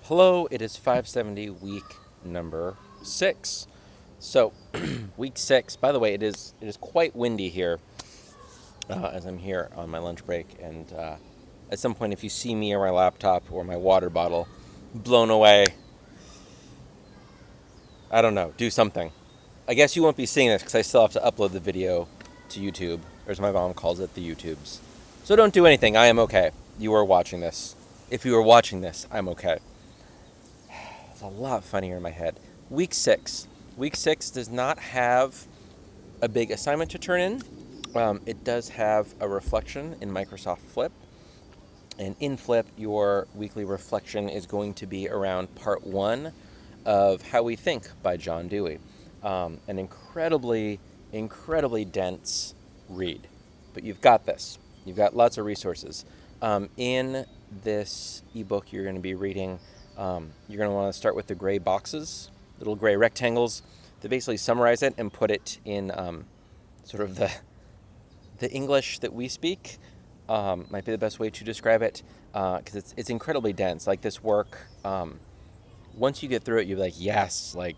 Hello, it is 570 week number 6. So, week 6, by the way, it is quite windy here as I'm here on my lunch break. And at some point, if you see me or my laptop or my water bottle blown away, I don't know, do something. I guess you won't be seeing this because I still have to upload the video to YouTube, or as my mom calls it, the YouTubes. So don't do anything. I am okay. You are watching this. If you are watching this, I'm okay. It's a lot funnier in my head. Week 6. Week 6 does not have a big assignment to turn in. It does have a reflection in Microsoft Flip. And in Flip, your weekly reflection is going to be around part 1 of How We Think by John Dewey. An incredibly dense read. But you've got this. You've got lots of resources. In this ebook you're going to be reading, you're going to want to start with the gray boxes, little gray rectangles, to basically summarize it and put it in sort of the English that we speak. Might be the best way to describe it, because it's incredibly dense. Like this work, once you get through it, you'll be like, yes, like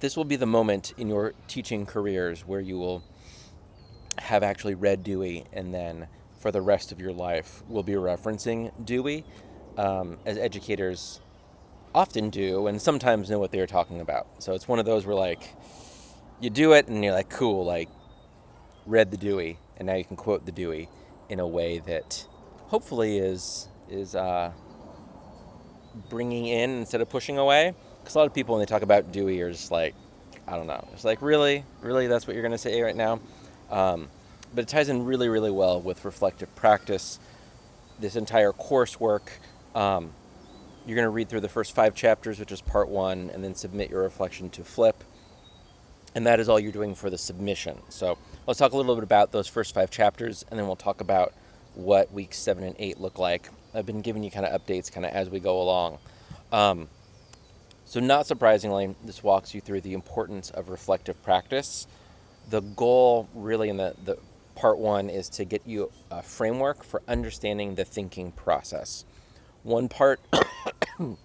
this will be the moment in your teaching careers where you will have actually read Dewey, and then for the rest of your life will be referencing Dewey, as educators often do, and sometimes know what they're talking about. So it's one of those where like you do it and you're like, cool, like read the Dewey, and now you can quote the Dewey in a way that hopefully is bringing in instead of pushing away. Because a lot of people, when they talk about Dewey, are just like, I don't know. It's like, really, that's what you're going to say right now. But it ties in really well with reflective practice. This entire coursework, you're going to read through the first 5 chapters, which is part 1, and then submit your reflection to Flip. And that is all you're doing for the submission. So let's talk a little bit about those first 5 chapters, and then we'll talk about what weeks 7 and 8 look like. I've been giving you kind of updates kind of as we go along. So not surprisingly, this walks you through the importance of reflective practice. The goal really in the part 1 is to get you a framework for understanding the thinking process. One part,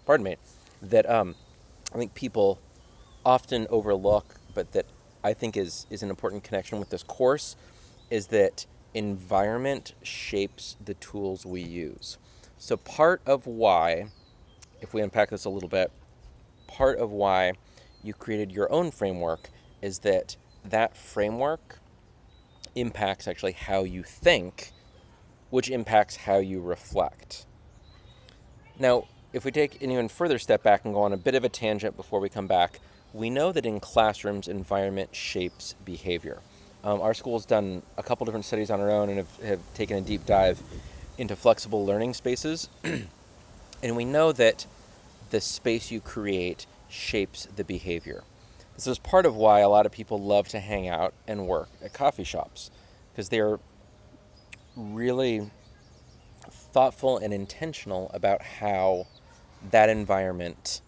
pardon me, that I think people often overlook, but that I think is an important connection with this course, is that environment shapes the tools we use. So part of why, if we unpack this a little bit, part of why you created your own framework is that framework impacts actually how you think, which impacts how you reflect. Now, if we take an even further step back and go on a bit of a tangent before we come back, we know that in classrooms, environment shapes behavior. Our school's done a couple different studies on our own and have taken a deep dive into flexible learning spaces. And we know that the space you create shapes the behavior. This is part of why a lot of people love to hang out and work at coffee shops, because they're really thoughtful and intentional about how that environment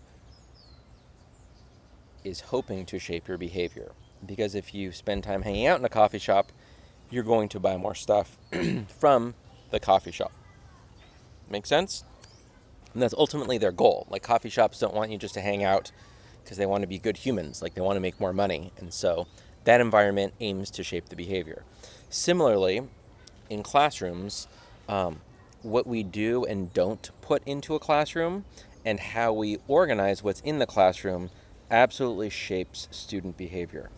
is hoping to shape your behavior. Because if you spend time hanging out in a coffee shop, you're going to buy more stuff from the coffee shop. Make sense? And that's ultimately their goal. Like, coffee shops don't want you just to hang out because they want to be good humans. Like, they want to make more money. And so that environment aims to shape the behavior. Similarly, in classrooms, what we do and don't put into a classroom and how we organize what's in the classroom absolutely shapes student behavior.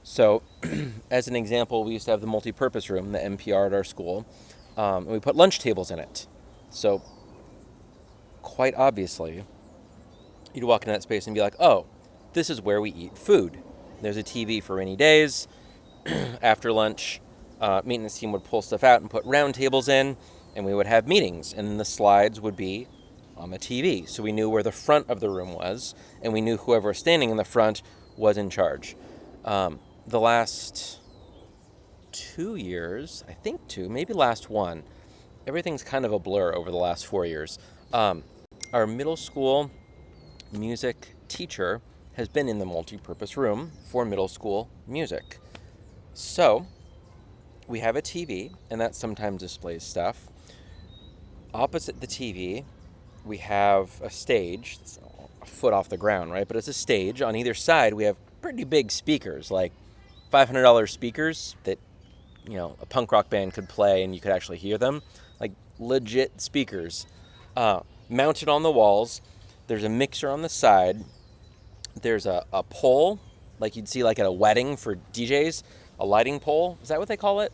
So, as an example, we used to have the multi-purpose room, the MPR at our school, and we put lunch tables in it. So, quite obviously, you'd walk in that space and be like, oh, this is where we eat food. There's a TV for rainy days. After lunch, maintenance team would pull stuff out and put round tables in, and we would have meetings, and the slides would be on the TV. So we knew where the front of the room was, and we knew whoever was standing in the front was in charge. The last 2 years, I think 2, maybe last 1, everything's kind of a blur over the last 4 years. Our middle school music teacher has been in the multi-purpose room for middle school music. So we have a TV, and that sometimes displays stuff. Opposite the TV we have a stage, it's a foot off the ground, right? But it's a stage. On either side, we have pretty big speakers, like $500 speakers that, a punk rock band could play and you could actually hear them, like legit speakers, mounted on the walls. There's a mixer on the side. There's a pole, like you'd see like at a wedding for DJs, a lighting pole. Is that what they call it?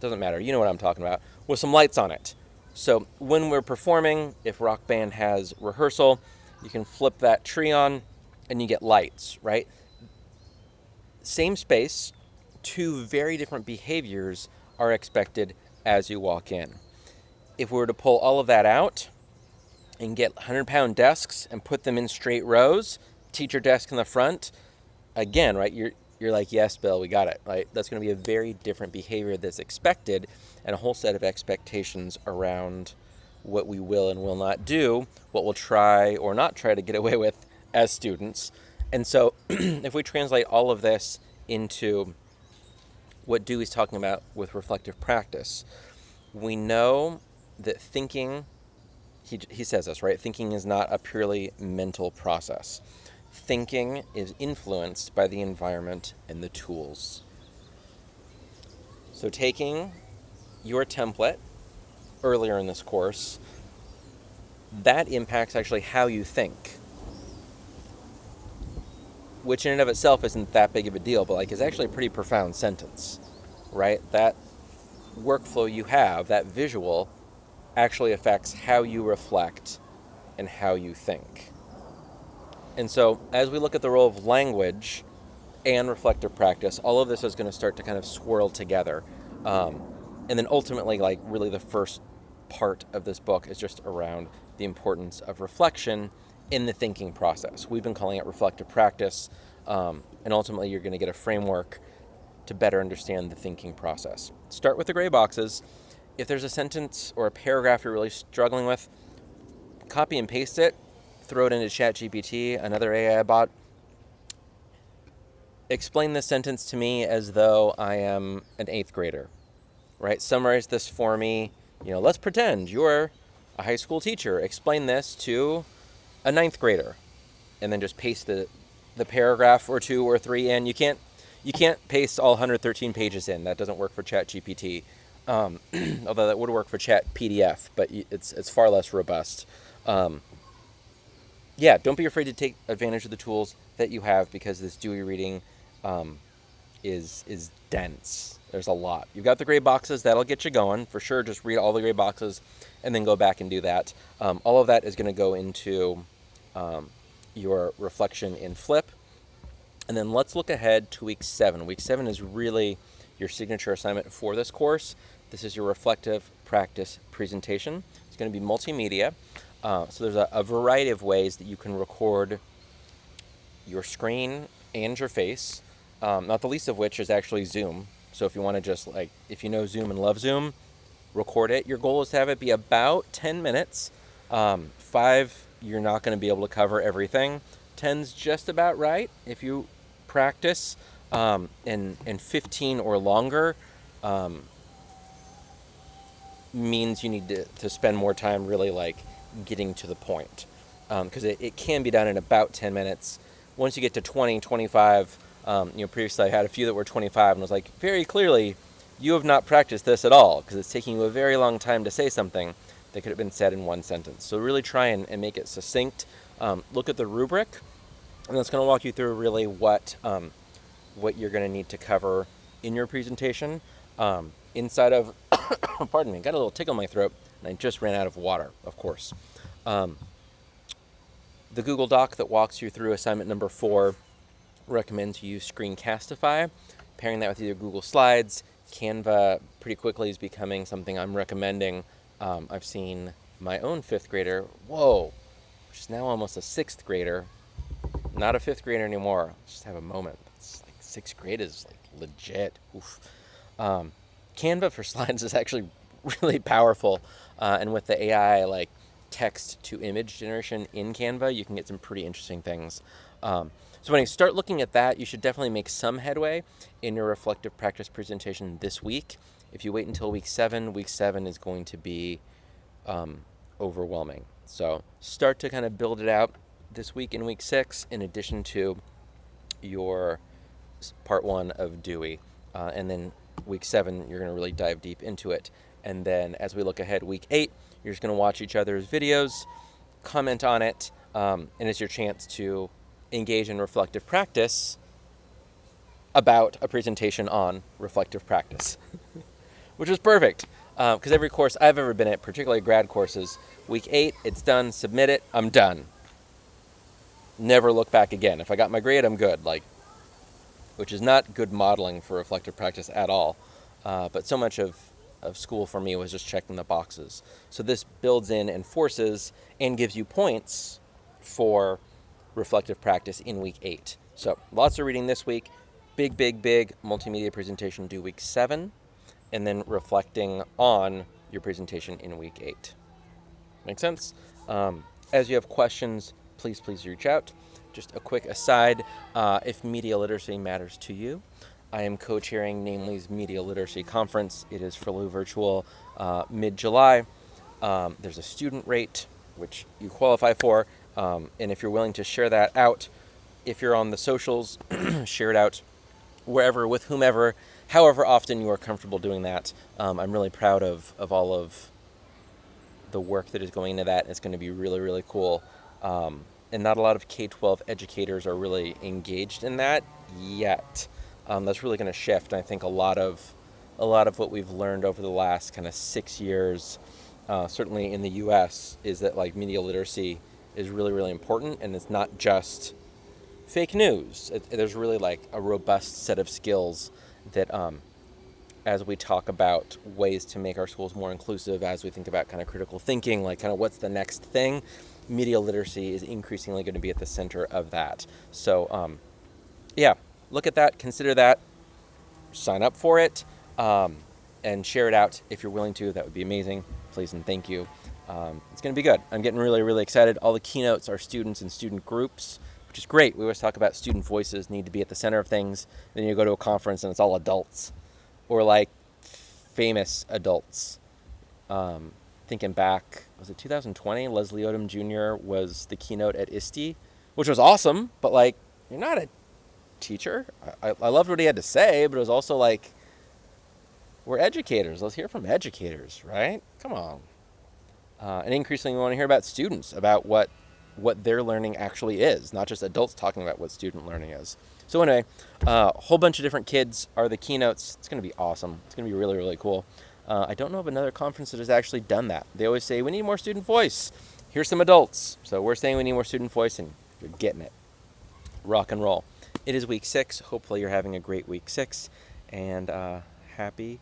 Doesn't matter. You know what I'm talking about. With some lights on it. So when we're performing, if Rock Band has rehearsal, you can flip that tree on and you get lights, right? Same space, two very different behaviors are expected as you walk in. If we were to pull all of that out and get 100-pound desks and put them in straight rows, teacher desk in the front, again, right, you're like, yes, Bill, we got it, right? That's going to be a very different behavior that's expected, and a whole set of expectations around what we will and will not do, what we'll try or not try to get away with as students. And so if we translate all of this into what Dewey's talking about with reflective practice, we know that thinking, he says this, right? Thinking is not a purely mental process. Thinking is influenced by the environment and the tools. So taking your template earlier in this course, that impacts actually how you think, which in and of itself isn't that big of a deal, but is actually a pretty profound sentence, right? That workflow you have, that visual, actually affects how you reflect and how you think. And so as we look at the role of language and reflective practice, all of this is going to start to kind of swirl together. And then ultimately, really the first part of this book is just around the importance of reflection in the thinking process. We've been calling it reflective practice, and ultimately you're going to get a framework to better understand the thinking process. Start with the gray boxes. If there's a sentence or a paragraph you're really struggling with, copy and paste it, throw it into ChatGPT, another AI bot. Explain this sentence to me as though I am an 8th grader, right? Summarize this for me. Let's pretend you're a high school teacher. Explain this to a 9th grader, and then just paste the paragraph or 2 or 3 in. You can't paste all 113 pages in. That doesn't work for ChatGPT, although that would work for ChatPDF, but it's far less robust. Don't be afraid to take advantage of the tools that you have, because this Dewey reading is dense. There's a lot. You've got the gray boxes. That'll get you going. For sure, just read all the gray boxes and then go back and do that. All of that is going to go into your reflection in Flip. And then let's look ahead to week 7. Week 7 is really your signature assignment for this course. This is your reflective practice presentation. It's going to be multimedia. So there's a variety of ways that you can record your screen and your face, not the least of which is actually Zoom. So if you want to just, if you know Zoom and love Zoom, record it. Your goal is to have it be about 10 minutes. 5, you're not going to be able to cover everything. 10's just about right if you practice, and 15 or longer means you need to spend more time really getting to the point, because it can be done in about 10 minutes. Once you get to 20, 25, previously I had a few that were 25 and was very clearly, you have not practiced this at all, because it's taking you a very long time to say something that could have been said in one sentence. So really try and make it succinct. Look at the rubric, and that's going to walk you through really what you're going to need to cover in your presentation. Inside of, pardon me, got a little tickle in my throat, and I just ran out of water, of course. The Google Doc that walks you through assignment number 4 recommends you use Screencastify. Pairing that with either Google Slides, Canva pretty quickly is becoming something I'm recommending. I've seen my own 5th grader, which is now almost a 6th grader, not a 5th grader anymore. Just have a moment. It's 6th grade is legit. Oof. Canva for slides is actually really powerful, and with the AI text to image generation in Canva, you can get some pretty interesting things. So when you start looking at that, you should definitely make some headway in your reflective practice presentation this week. If you wait until week 7 is going to be overwhelming. So start to kind of build it out this week in week 6, in addition to your part 1 of Dewey. And then week 7, you're going to really dive deep into it. And then as we look ahead, week 8, you're just going to watch each other's videos, comment on it, and it's your chance to engage in reflective practice about a presentation on reflective practice, which is perfect. Because every course I've ever been at, particularly grad courses, week 8, it's done, submit it, I'm done. Never look back again. If I got my grade, I'm good. Which is not good modeling for reflective practice at all. But so much of school for me was just checking the boxes. So this builds in and forces and gives you points for reflective practice in week 8. So lots of reading this week. Big multimedia presentation due week 7. And then reflecting on your presentation in week 8. Make sense? As you have questions, please reach out. Just a quick aside, if media literacy matters to you, I am co-chairing Namely's Media Literacy Conference. It is fully virtual mid-July. There's a student rate, which you qualify for, and if you're willing to share that out, if you're on the socials, share it out wherever, with whomever, however often you are comfortable doing that. I'm really proud of all of the work that is going into that. It's going to be really cool. And not a lot of K-12 educators are really engaged in that yet. That's really going to shift. I think a lot of what we've learned over the last kind of 6 years, certainly in the U.S., is that media literacy is really important, and it's not just fake news. There's really a robust set of skills that, as we talk about ways to make our schools more inclusive, as we think about kind of critical thinking, kind of what's the next thing, media literacy is increasingly going to be at the center of that. So, look at that, consider that, sign up for it, and share it out if you're willing to. That would be amazing. Please and thank you. It's going to be good. I'm getting really excited. All the keynotes are students and student groups, which is great. We always talk about student voices need to be at the center of things. Then you go to a conference and it's all adults, or famous adults. Thinking back, was it 2020? Leslie Odom Jr. was the keynote at ISTE, which was awesome, but you're not a teacher. I loved what he had to say, but it was also we're educators. Let's hear from educators, right? Come on. And increasingly we want to hear about students, about what their learning actually is, not just adults talking about what student learning is. So anyway, a whole bunch of different kids are the keynotes. It's going to be awesome. It's going to be really cool. I don't know of another conference that has actually done that. They always say, we need more student voice. Here's some adults. So we're saying we need more student voice, and you're getting it. Rock and roll. It is week 6. Hopefully you're having a great week 6. And happy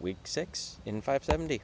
week 6 in 570.